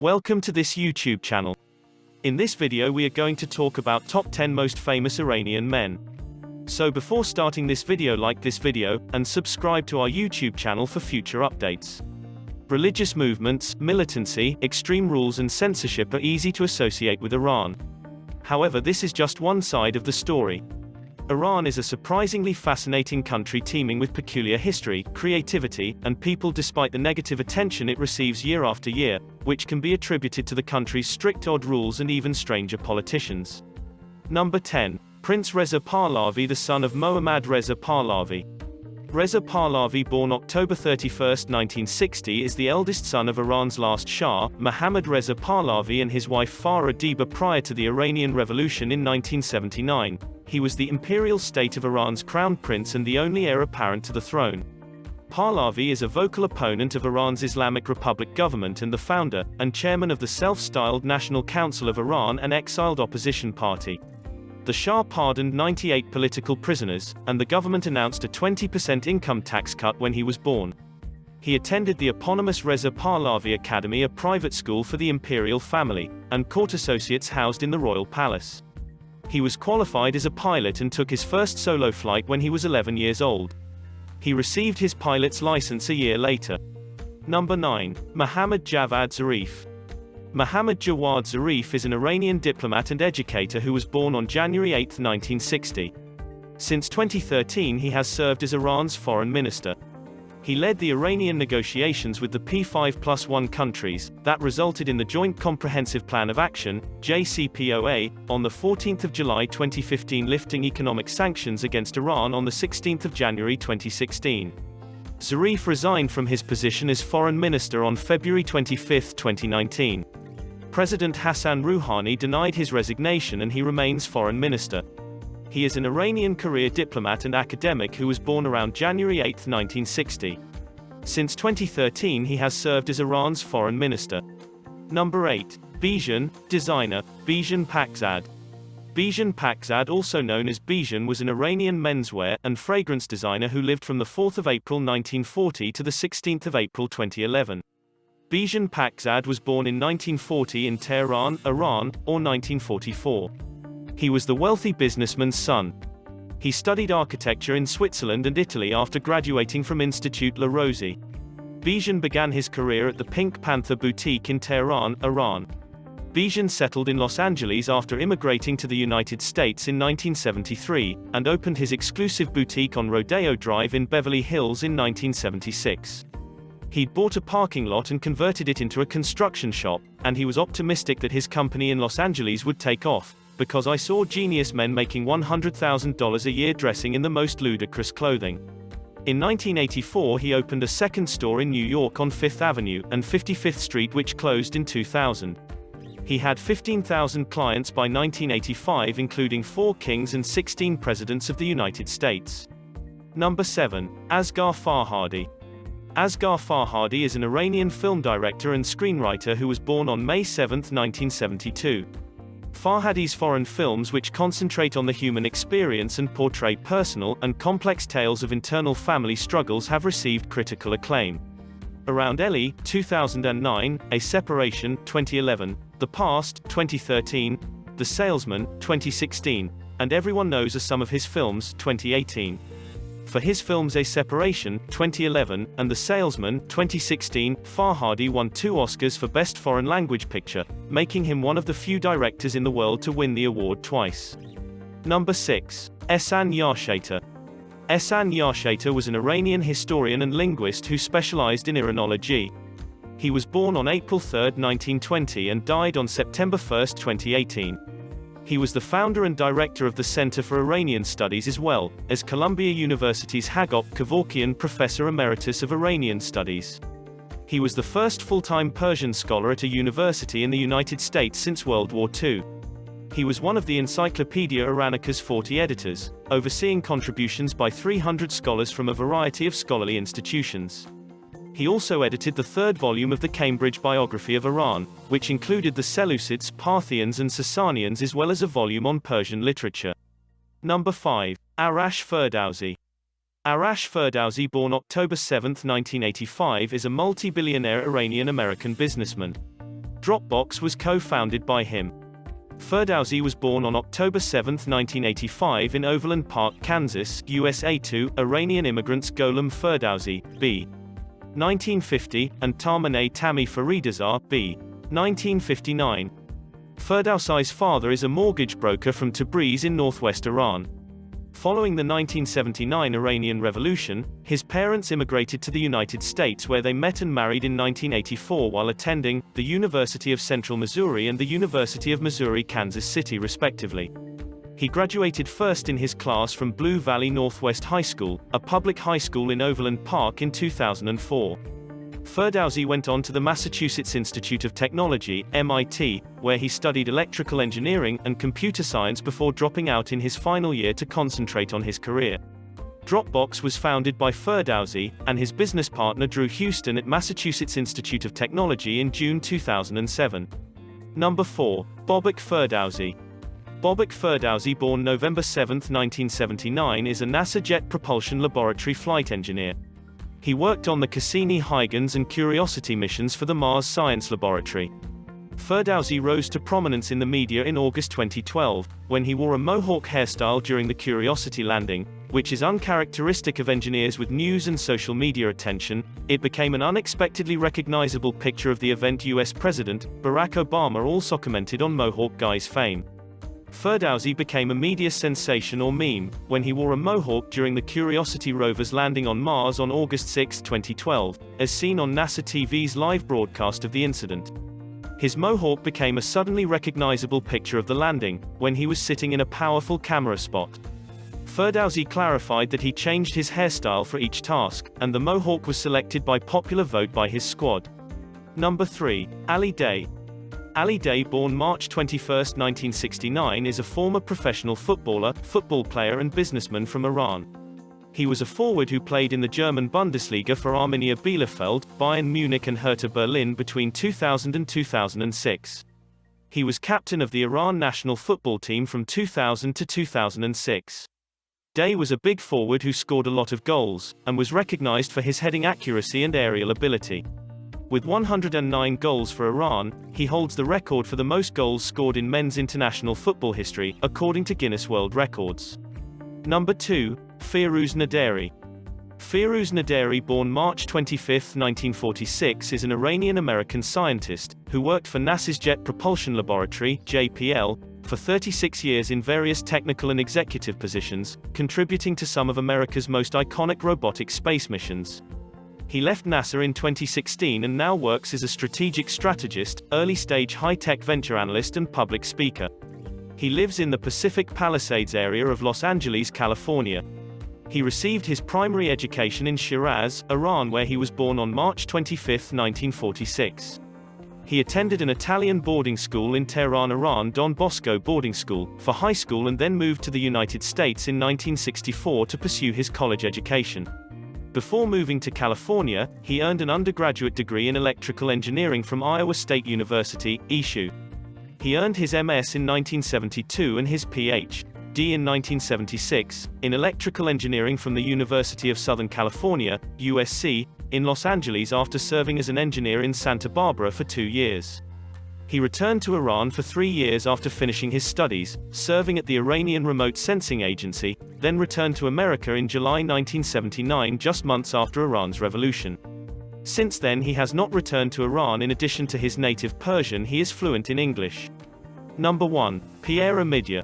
Welcome to this YouTube channel. In this video we are going to talk about top 10 most famous Iranian men. So before starting this video, like this video, and subscribe to our YouTube channel for future updates. Religious movements, militancy, extreme rules and censorship are easy to associate with Iran. However, this is just one side of the story. Iran is a surprisingly fascinating country teeming with peculiar history, creativity, and people despite the negative attention it receives year after year, which can be attributed to the country's strict odd rules and even stranger politicians. Number 10. Prince Reza Pahlavi, the son of Mohamed Reza Pahlavi. Reza Pahlavi, born October 31, 1960, is the eldest son of Iran's last Shah, Mohamed Reza Pahlavi, and his wife Farah Diba. Prior to the Iranian Revolution in 1979, he was the imperial state of Iran's crown prince and the only heir apparent to the throne. Pahlavi is a vocal opponent of Iran's Islamic Republic government and the founder and chairman of the self-styled National Council of Iran, an exiled opposition party. The Shah pardoned 98 political prisoners, and the government announced a 20% income tax cut when he was born. He attended the eponymous Reza Pahlavi Academy, a private school for the imperial family, and court associates housed in the royal palace. He was qualified as a pilot and took his first solo flight when he was 11 years old. He received his pilot's license a year later. Number 9. Mohammad Javad Zarif. Mohammad Jawad Zarif is an Iranian diplomat and educator who was born on January 8, 1960. Since 2013 he has served as Iran's foreign minister. He led the Iranian negotiations with the P5+1 countries, that resulted in the Joint Comprehensive Plan of Action, JCPOA, on 14 July 2015, lifting economic sanctions against Iran on 16 January 2016. Zarif resigned from his position as foreign minister on February 25, 2019. President Hassan Rouhani denied his resignation and he remains foreign minister. He is an Iranian career diplomat and academic who was born around January 8, 1960. Since 2013 he has served as Iran's foreign minister. Number 8. Bijan, designer, Bijan Paxad. Bijan Paxad, also known as Bijan, was an Iranian menswear and fragrance designer who lived from 4 April 1940 to 16 April 2011. Bijan Paxad was born in 1940 in Tehran, Iran, or 1944. He was the wealthy businessman's son. He studied architecture in Switzerland and Italy after graduating from Institut La Rosée. Bijan began his career at the Pink Panther boutique in Tehran, Iran. Bijan settled in Los Angeles after immigrating to the United States in 1973, and opened his exclusive boutique on Rodeo Drive in Beverly Hills in 1976. He'd bought a parking lot and converted it into a construction shop, and he was optimistic that his company in Los Angeles would take off, because I saw genius men making $100,000 a year dressing in the most ludicrous clothing. In 1984 he opened a second store in New York on 5th Avenue and 55th Street, which closed in 2000. He had 15,000 clients by 1985, including 4 kings and 16 presidents of the United States. Number 7. Asghar Farhadi. Asghar Farhadi is an Iranian film director and screenwriter who was born on May 7, 1972. Farhadi's foreign films, which concentrate on the human experience and portray personal and complex tales of internal family struggles, have received critical acclaim. Around Ellie, 2009, A Separation, 2011, The Past, 2013, The Salesman, 2016, and Everyone Knows are some of his films, 2018. For his films A Separation, 2011, and The Salesman, 2016, Farhadi won 2 Oscars for Best Foreign Language Picture, making him one of the few directors in the world to win the award twice. Number 6. Essam Yazdi. Essam Yazdi was an Iranian historian and linguist who specialized in Iranology. He was born on April 3, 1920 and died on September 1, 2018. He was the founder and director of the Center for Iranian Studies as well as Columbia University's Hagop Kevorkian Professor Emeritus of Iranian Studies. He was the first full-time Persian scholar at a university in the United States since World War II. He was one of the Encyclopedia Iranica's 40 editors, overseeing contributions by 300 scholars from a variety of scholarly institutions. He also edited the 3rd volume of the Cambridge Biography of Iran, which included the Seleucids, Parthians and Sasanians, as well as a volume on Persian literature. Number 5. Asghar Farhadi. Asghar Farhadi, born October 7, 1985, is a multi-billionaire Iranian-American businessman. Dropbox was co-founded by him. Ferdowsi was born on October 7, 1985 in Overland Park, Kansas, USA to Iranian immigrants Gholam Ferdowsi, b. 1950, and Tahmaneh Tammy Faridazar, b. 1959. Ferdowsi's father is a mortgage broker from Tabriz in northwest Iran. Following the 1979 Iranian Revolution, his parents immigrated to the United States where they met and married in 1984 while attending the University of Central Missouri and the University of Missouri Kansas City respectively. He graduated first in his class from Blue Valley Northwest High School, a public high school in Overland Park in 2004. Ferdowsi went on to the Massachusetts Institute of Technology, MIT, where he studied electrical engineering and computer science before dropping out in his final year to concentrate on his career. Dropbox was founded by Ferdowsi and his business partner Drew Houston at Massachusetts Institute of Technology in June 2007. Number 4. Bobek Ferdowsi. Bobek Ferdowsi, born November 7, 1979, is a NASA Jet Propulsion Laboratory flight engineer. He worked on the Cassini-Huygens and Curiosity missions for the Mars Science Laboratory. Ferdowsi rose to prominence in the media in August 2012, when he wore a mohawk hairstyle during the Curiosity landing, which is uncharacteristic of engineers with news and social media attention. It became an unexpectedly recognizable picture of the event. US President Barack Obama also commented on Mohawk Guy's fame. Ferdowsi became a media sensation or meme when he wore a mohawk during the Curiosity rover's landing on Mars on August 6, 2012, as seen on NASA TV's live broadcast of the incident. His mohawk became a suddenly recognizable picture of the landing, when he was sitting in a powerful camera spot. Ferdowsi clarified that he changed his hairstyle for each task, and the mohawk was selected by popular vote by his squad. Number 3. Ali Daei. Ali Daei, born March 21, 1969, is a former professional footballer, football player and businessman from Iran. He was a forward who played in the German Bundesliga for Arminia Bielefeld, Bayern Munich and Hertha Berlin between 2000 and 2006. He was captain of the Iran national football team from 2000 to 2006. Daei was a big forward who scored a lot of goals, and was recognized for his heading accuracy and aerial ability. With 109 goals for Iran, he holds the record for the most goals scored in men's international football history, according to Guinness World Records. Number 2. Firouz Naderi. Firouz Naderi, born March 25, 1946, is an Iranian-American scientist, who worked for NASA's Jet Propulsion Laboratory, JPL, for 36 years in various technical and executive positions, contributing to some of America's most iconic robotic space missions. He left NASA in 2016 and now works as a strategic strategist, early-stage high-tech venture analyst and public speaker. He lives in the Pacific Palisades area of Los Angeles, California. He received his primary education in Shiraz, Iran, where he was born on March 25, 1946. He attended an Italian boarding school in Tehran, Iran, Don Bosco Boarding School, for high school and then moved to the United States in 1964 to pursue his college education. Before moving to California, he earned an undergraduate degree in electrical engineering from Iowa State University, ESU. He earned his MS in 1972 and his Ph.D. in 1976, in electrical engineering from the University of Southern California, USC, in Los Angeles after serving as an engineer in Santa Barbara for 2 years. He returned to Iran for 3 years after finishing his studies, serving at the Iranian Remote Sensing Agency, then returned to America in July 1979, just months after Iran's revolution. Since then he has not returned to Iran. In addition to his native Persian, he is fluent in English. Number 1. Pierre Media.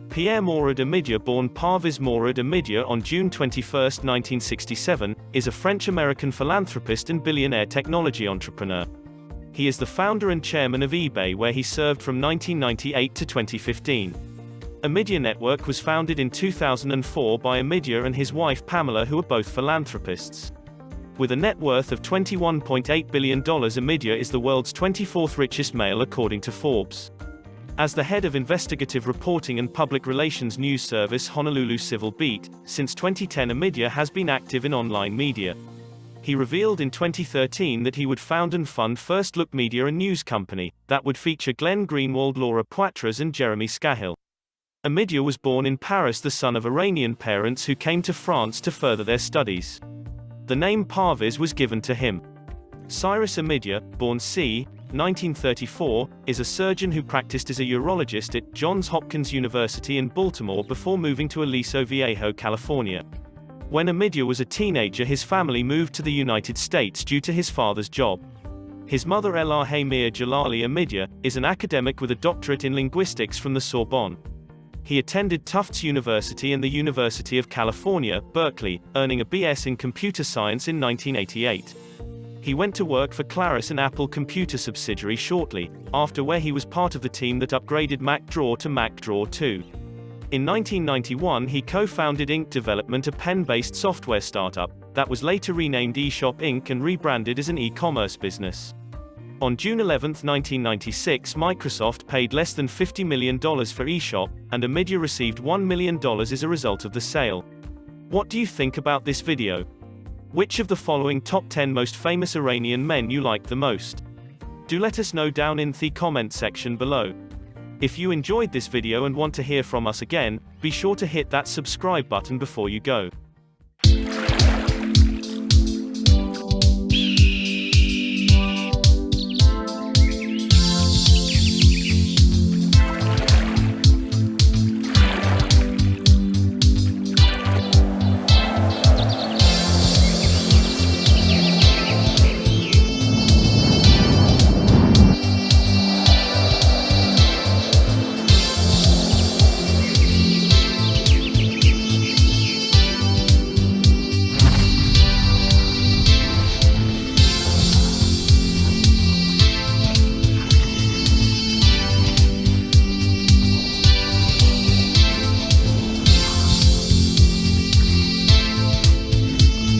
Pierre Morad Amidya, born Parviz Morad Amidya on June 21, 1967, is a French-American philanthropist and billionaire technology entrepreneur. He is the founder and chairman of eBay, where he served from 1998 to 2015. Amidya Network was founded in 2004 by Amidya and his wife Pamela, who are both philanthropists. With a net worth of $21.8 billion, Amidya is the world's 24th richest male according to Forbes. As the head of investigative reporting and public relations news service Honolulu Civil Beat, since 2010 Amidya has been active in online media. He revealed in 2013 that he would found and fund First Look Media, a news company that would feature Glenn Greenwald, Laura Poitras and Jeremy Scahill. Amidya was born in Paris, the son of Iranian parents who came to France to further their studies. The name Parviz was given to him. Cyrus Amidya, born c. 1934, is a surgeon who practiced as a urologist at Johns Hopkins University in Baltimore before moving to Aliso Viejo, California. When Amidya was a teenager, his family moved to the United States due to his father's job. His mother, Elahe Mir Jalali Amidya, is an academic with a doctorate in linguistics from the Sorbonne. He attended Tufts University and the University of California, Berkeley, earning a BS in computer science in 1988. He went to work for Claris, an Apple computer subsidiary, shortly after, where he was part of the team that upgraded MacDraw to MacDraw 2. In 1991, he co-founded Ink Development, a pen-based software startup that was later renamed eShop Inc. and rebranded as an e-commerce business. On June 11, 1996, Microsoft paid less than $50 million for eShop, and Amidya received $1 million as a result of the sale. What do you think about this video? Which of the following top 10 most famous Iranian men you like the most? Do let us know down in the comment section below. If you enjoyed this video and want to hear from us again, be sure to hit that subscribe button before you go.